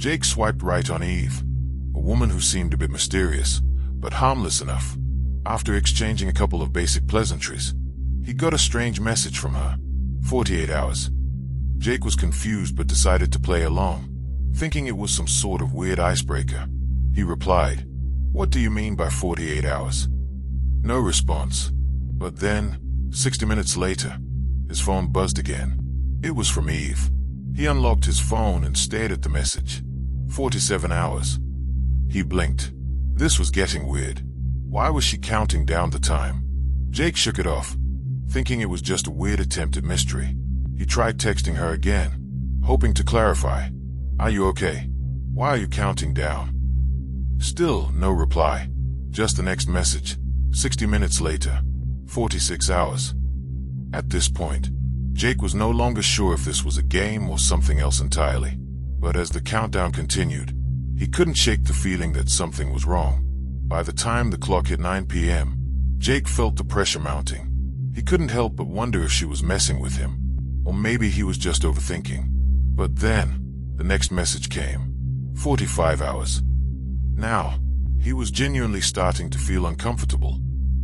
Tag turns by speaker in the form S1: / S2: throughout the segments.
S1: Jake swiped right on Eve, a woman who seemed a bit mysterious, but harmless enough. After exchanging a couple of basic pleasantries, he got a strange message from her. 48 hours. Jake was confused but decided to play along, thinking it was some sort of weird icebreaker. He replied, "What do you mean by 48 hours?" No response. But then, 60 minutes later, his phone buzzed again. It was from Eve. He unlocked his phone and stared at the message. 47 hours. He blinked. This was getting weird. Why was she counting down the time? Jake shook it off, thinking it was just a weird attempt at mystery. He tried texting her again, hoping to clarify. "Are you okay? Why are you counting down?" Still no reply. Just the next message. 60 minutes later. 46 hours. At this point, Jake was no longer sure if this was a game or something else entirely. But as the countdown continued, he couldn't shake the feeling that something was wrong. By the time the clock hit 9 p.m., Jake felt the pressure mounting. He couldn't help but wonder if she was messing with him, or maybe he was just overthinking. But then, the next message came. 45 hours. Now, he was genuinely starting to feel uncomfortable.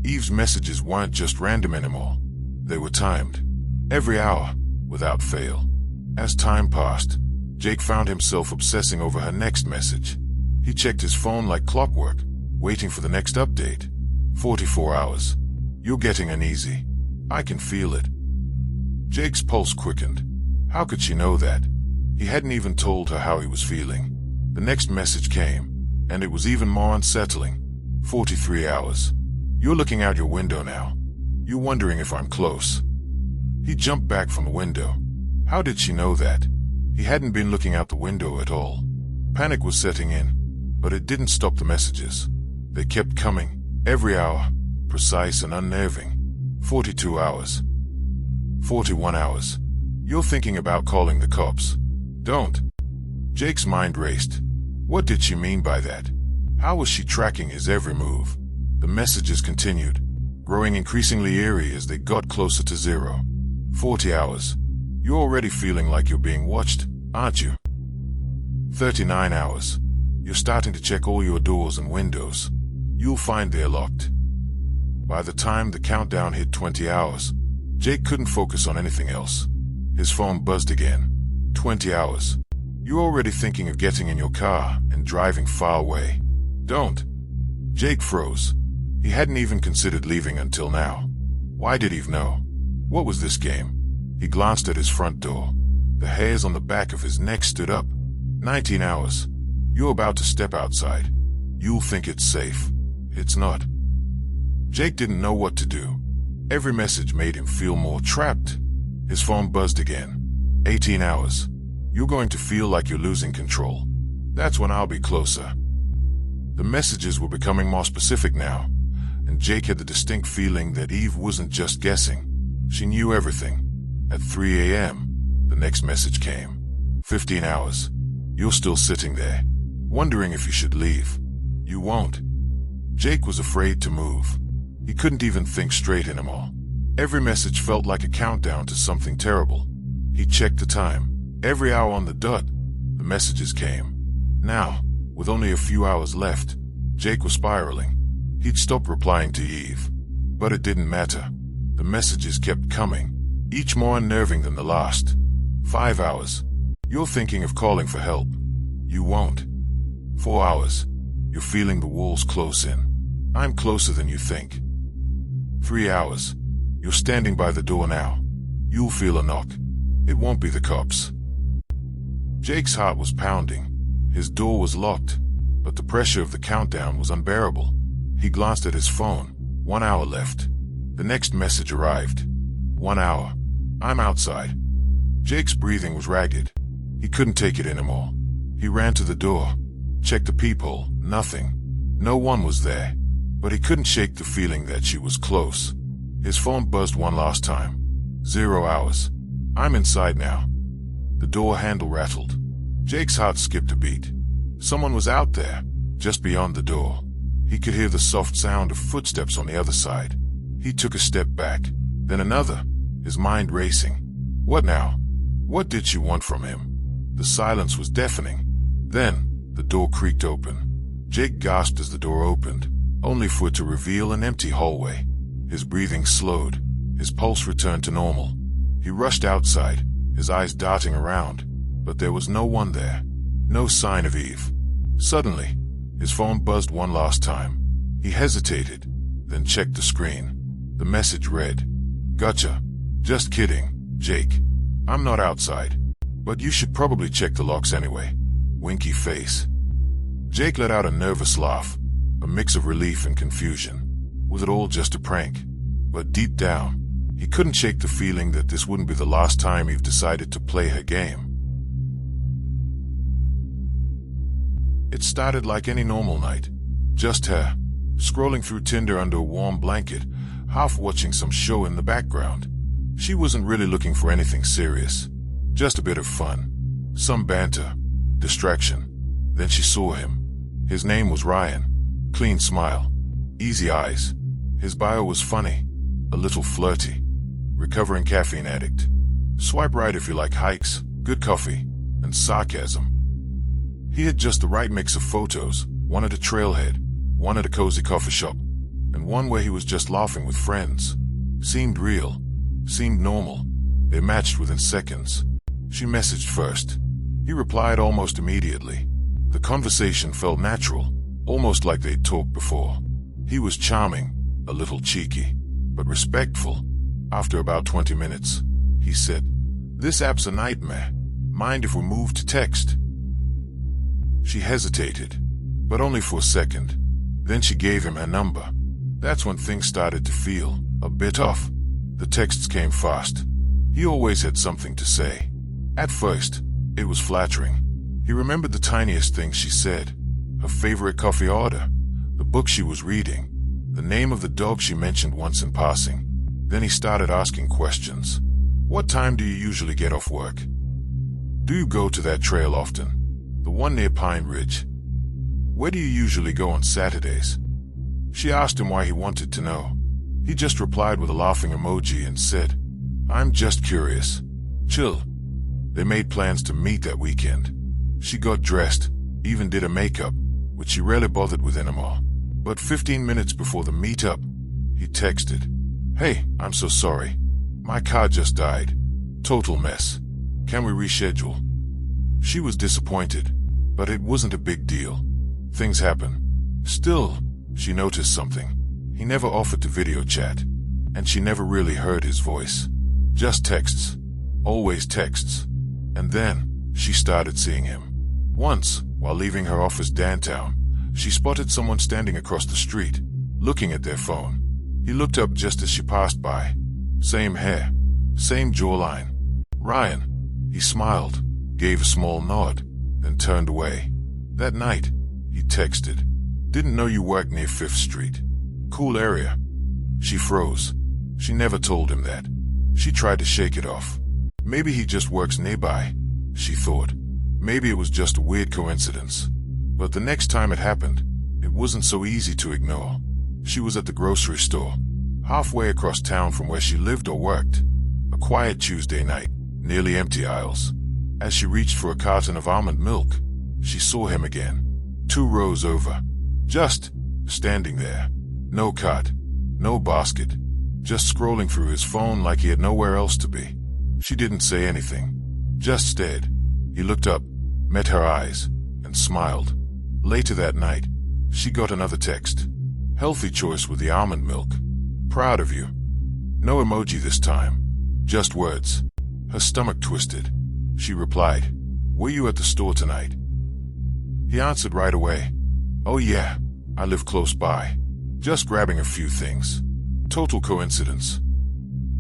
S1: Eve's messages weren't just random anymore. They were timed. Every hour, without fail. As time passed, Jake found himself obsessing over her next message. He checked his phone like clockwork, waiting for the next update. 44 hours. "You're getting uneasy. I can feel it." Jake's pulse quickened. How could she know that? He hadn't even told her how he was feeling. The next message came, and it was even more unsettling. 43 hours. "You're looking out your window now. You're wondering if I'm close." He jumped back from the window. How did she know that? He hadn't been looking out the window at all. Panic was setting in, but it didn't stop the messages. They kept coming, every hour, precise and unnerving. 42 hours. 41 hours. "You're thinking about calling the cops. Don't." Jake's mind raced. What did she mean by that? How was she tracking his every move? The messages continued, growing increasingly eerie as they got closer to 0. 40 hours. "You're already feeling like you're being watched, aren't you?" 39 hours. "You're starting to check all your doors and windows. You'll find they're locked." By the time the countdown hit 20 hours, Jake couldn't focus on anything else. His phone buzzed again. 20 hours. "You're already thinking of getting in your car and driving far away. Don't." Jake froze. He hadn't even considered leaving until now. Why did Eve know? What was this game? He glanced at his front door. The hairs on the back of his neck stood up. 19 hours. "You're about to step outside. You'll think it's safe. It's not." Jake didn't know what to do. Every message made him feel more trapped. His phone buzzed again. 18 hours. "You're going to feel like you're losing control. That's when I'll be closer." The messages were becoming more specific now, and Jake had the distinct feeling that Eve wasn't just guessing. She knew everything. At 3 a.m., the next message came. 15 hours. "You're still sitting there, wondering if you should leave. You won't." Jake was afraid to move. He couldn't even think straight anymore. Every message felt like a countdown to something terrible. He checked the time. Every hour on the dot, the messages came. Now, with only a few hours left, Jake was spiraling. He'd stopped replying to Eve. But it didn't matter. The messages kept coming, each more unnerving than the last. 5 hours. "You're thinking of calling for help. You won't." 4 hours. "You're feeling the walls close in. I'm closer than you think." 3 hours. "You're standing by the door now. You'll feel a knock. It won't be the cops." Jake's heart was pounding. His door was locked, but the pressure of the countdown was unbearable. He glanced at his phone. 1 hour left. The next message arrived. 1 hour. "I'm outside." Jake's breathing was ragged. He couldn't take it anymore. He ran to the door, checked the peephole. Nothing. No one was there. But he couldn't shake the feeling that she was close. His phone buzzed one last time. 0 hours. "I'm inside now." The door handle rattled. Jake's heart skipped a beat. Someone was out there, just beyond the door. He could hear the soft sound of footsteps on the other side. He took a step back, then another, his mind racing. What now? What did she want from him? The silence was deafening. Then, the door creaked open. Jake gasped as the door opened, only for it to reveal an empty hallway. His breathing slowed. His pulse returned to normal. He rushed outside, his eyes darting around, but there was no one there. No sign of Eve. Suddenly, his phone buzzed one last time. He hesitated, then checked the screen. The message read, "Gotcha. Just kidding, Jake. I'm not outside. But you should probably check the locks anyway." Winky face. Jake let out a nervous laugh, a mix of relief and confusion. Was it all just a prank? But deep down, he couldn't shake the feeling that this wouldn't be the last time Eve decided to play her game. It started like any normal night. Just her, scrolling through Tinder under a warm blanket, half watching some show in the background. She wasn't really looking for anything serious. Just a bit of fun. Some banter. Distraction. Then she saw him. His name was Ryan. Clean smile. Easy eyes. His bio was funny. A little flirty. Recovering caffeine addict. Swipe right if you like hikes, good coffee, and sarcasm. He had just the right mix of photos, one at a trailhead, one at a cozy coffee shop, and one where he was just laughing with friends. Seemed real. Seemed normal. They matched within seconds. She messaged first. He replied almost immediately. The conversation felt natural, almost like they'd talked before. He was charming, a little cheeky, but respectful. After about 20 minutes, he said, "This app's a nightmare. Mind if we move to text?" She hesitated, but only for a second. Then she gave him her number. That's when things started to feel a bit off. The texts came fast. He always had something to say. At first, it was flattering. He remembered the tiniest things she said. Her favorite coffee order, the book she was reading, the name of the dog she mentioned once in passing. Then he started asking questions. "What time do you usually get off work? Do you go to that trail often? The one near Pine Ridge? Where do you usually go on Saturdays?" She asked him why he wanted to know. He just replied with a laughing emoji and said, "I'm just curious. Chill." They made plans to meet that weekend. She got dressed, even did her makeup, which she rarely bothered with anymore. But 15 minutes before the meetup, he texted, "Hey, I'm so sorry. My car just died. Total mess. Can we reschedule?" She was disappointed, but it wasn't a big deal. Things happen. Still, she noticed something. He never offered to video chat, and she never really heard his voice. Just texts. Always texts. And then, she started seeing him. Once, while leaving her office downtown, she spotted someone standing across the street, looking at their phone. He looked up just as she passed by. Same hair. Same jawline. "Ryan." He smiled, gave a small nod, then turned away. That night, he texted, "Didn't know you worked near 5th Street. Cool area." She froze. She never told him that. She tried to shake it off. Maybe he just works nearby, she thought. Maybe it was just a weird coincidence. But the next time it happened, it wasn't so easy to ignore. She was at the grocery store, halfway across town from where she lived or worked. A quiet Tuesday night, nearly empty aisles. As she reached for a carton of almond milk, she saw him again, 2 rows over. Just standing there. No cart, no basket. Just scrolling through his phone like he had nowhere else to be. She didn't say anything, just stared. He looked up, met her eyes, and smiled. Later that night, she got another text. "Healthy choice with the almond milk. Proud of you." No emoji this time, just words. Her stomach twisted. She replied, "Were you at the store tonight?" He answered right away, "Oh yeah, I live close by. Just grabbing a few things." Total coincidence.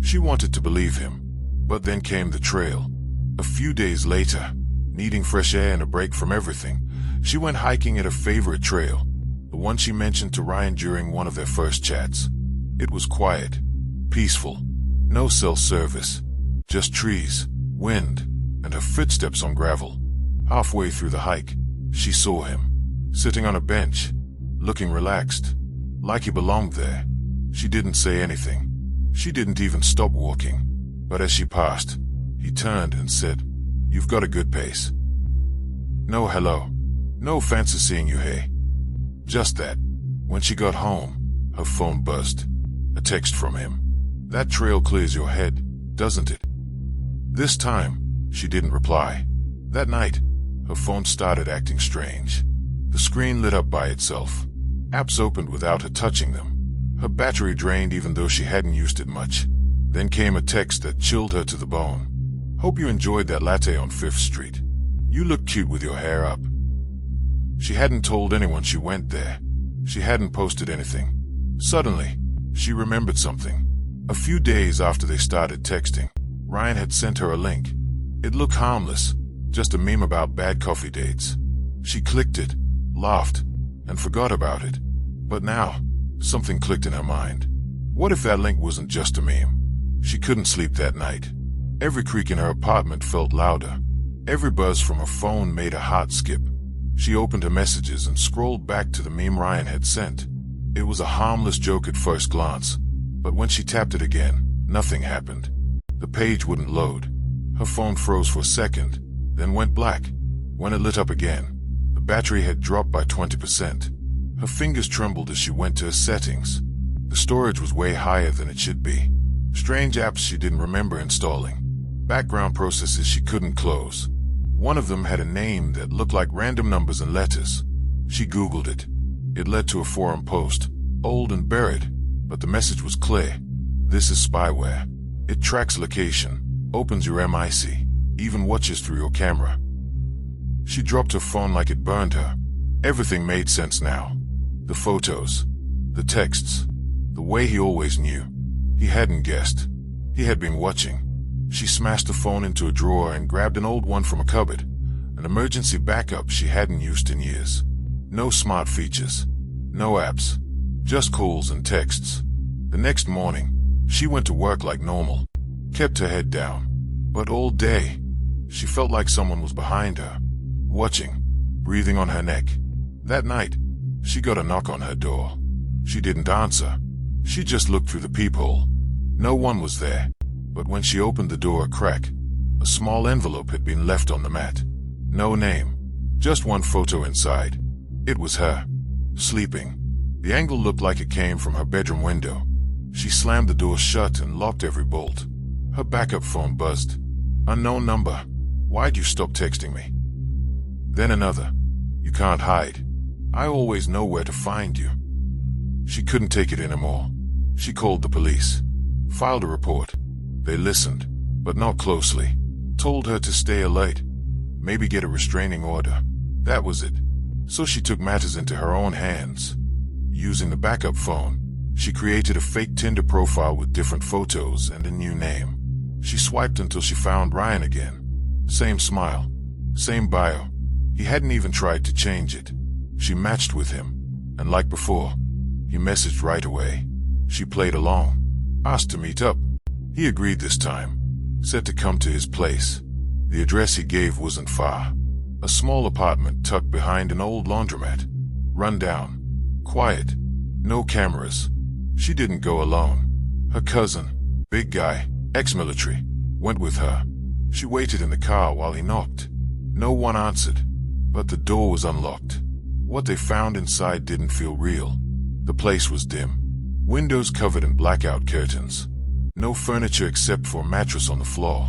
S1: She wanted to believe him, but then came the trail. A few days later, needing fresh air and a break from everything, she went hiking at her favorite trail, the one she mentioned to Ryan during one of their first chats. It was quiet, peaceful, no cell service, just trees, wind, and her footsteps on gravel. Halfway through the hike, she saw him, sitting on a bench, looking relaxed, like he belonged there. She didn't say anything. She didn't even stop walking. But as she passed, he turned and said, "You've got a good pace." No hello, No fancy seeing you, hey. Just that. When she got home, her phone buzzed. A text from him. That trail clears your head, doesn't it? This time, she didn't reply. That night, her phone started acting strange. The screen lit up by itself. Apps opened without her touching them. Her battery drained even though she hadn't used it much. Then came a text that chilled her to the bone. Hope you enjoyed that latte on 5th Street. You look cute with your hair up. She hadn't told anyone she went there. She hadn't posted anything. Suddenly, she remembered something. A few days after they started texting, Ryan had sent her a link. It looked harmless, just a meme about bad coffee dates. She clicked it, laughed, and forgot about it. But now, something clicked in her mind. What if that link wasn't just a meme? She couldn't sleep that night. Every creak in her apartment felt louder. Every buzz from her phone made her heart skip. She opened her messages and scrolled back to the meme Ryan had sent. It was a harmless joke at first glance, but when she tapped it again, nothing happened. The page wouldn't load. Her phone froze for a second, then went black. When it lit up again, the battery had dropped by 20%. Her fingers trembled as she went to her settings. The storage was way higher than it should be. Strange apps she didn't remember installing. Background processes she couldn't close. One of them had a name that looked like random numbers and letters. She Googled it. It led to a forum post, old and buried, but the message was clear. This is spyware. It tracks location, opens your MIC, even watches through your camera. She dropped her phone like it burned her. Everything made sense now. The photos, the texts, the way he always knew. He hadn't guessed. He had been watching. She smashed the phone into a drawer and grabbed an old one from a cupboard, an emergency backup she hadn't used in years. No smart features, no apps, just calls and texts. The next morning, she went to work like normal, kept her head down, but all day, she felt like someone was behind her, watching, breathing on her neck. That night, she got a knock on her door. She didn't answer. She just looked through the peephole. No one was there. But when she opened the door a crack, a small envelope had been left on the mat. No name, just one photo inside. It was her, sleeping. The angle looked like it came from her bedroom window. She slammed the door shut and locked every bolt. Her backup phone buzzed. Unknown number. Why'd you stop texting me? Then another. You can't hide. I always know where to find you. She couldn't take it anymore. She called the police, filed a report. They listened, but not closely. Told her to stay alert, maybe get a restraining order. That was it. So she took matters into her own hands. Using the backup phone, she created a fake Tinder profile with different photos and a new name. She swiped until she found Ryan again. Same smile, same bio. He hadn't even tried to change it. She matched with him, and like before, he messaged right away. She played along, asked to meet up. He agreed this time, said to come to his place. The address he gave wasn't far. A small apartment tucked behind an old laundromat. Run down, quiet, no cameras. She didn't go alone. Her cousin, big guy, ex-military, went with her. She waited in the car while he knocked. No one answered, but the door was unlocked. What they found inside didn't feel real. The place was dim. Windows covered in blackout curtains. No furniture except for a mattress on the floor.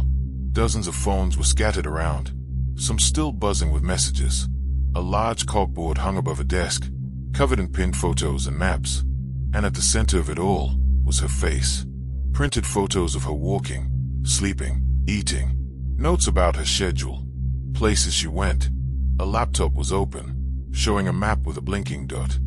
S1: Dozens of phones were scattered around, some still buzzing with messages. A large corkboard hung above a desk, covered in pinned photos and maps. And at the center of it all was her face. Printed photos of her walking, sleeping, eating. Notes about her schedule, places she went. A laptop was open, showing a map with a blinking dot.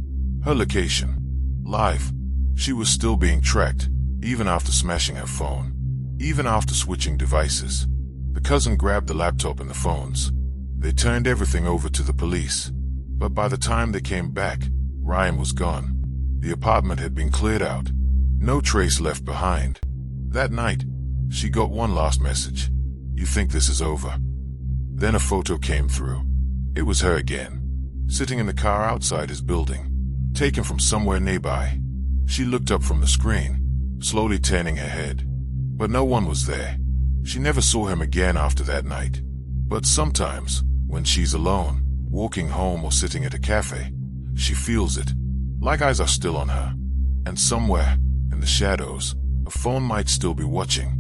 S1: Her location, live. She was still being tracked, even after smashing her phone, even after switching devices. The cousin grabbed the laptop and the phones. They turned everything over to the police. But by the time they came back, Ryan was gone. The apartment had been cleared out. No trace left behind. That night, she got one last message. You think this is over? Then a photo came through. It was her again, sitting in the car outside his building, taken from somewhere nearby. She looked up from the screen, slowly turning her head. But no one was there. She never saw him again after that night. But sometimes, when she's alone, Walking home or sitting at a cafe, she feels it, like eyes are still on her. And somewhere, in the shadows, a phone might still be watching.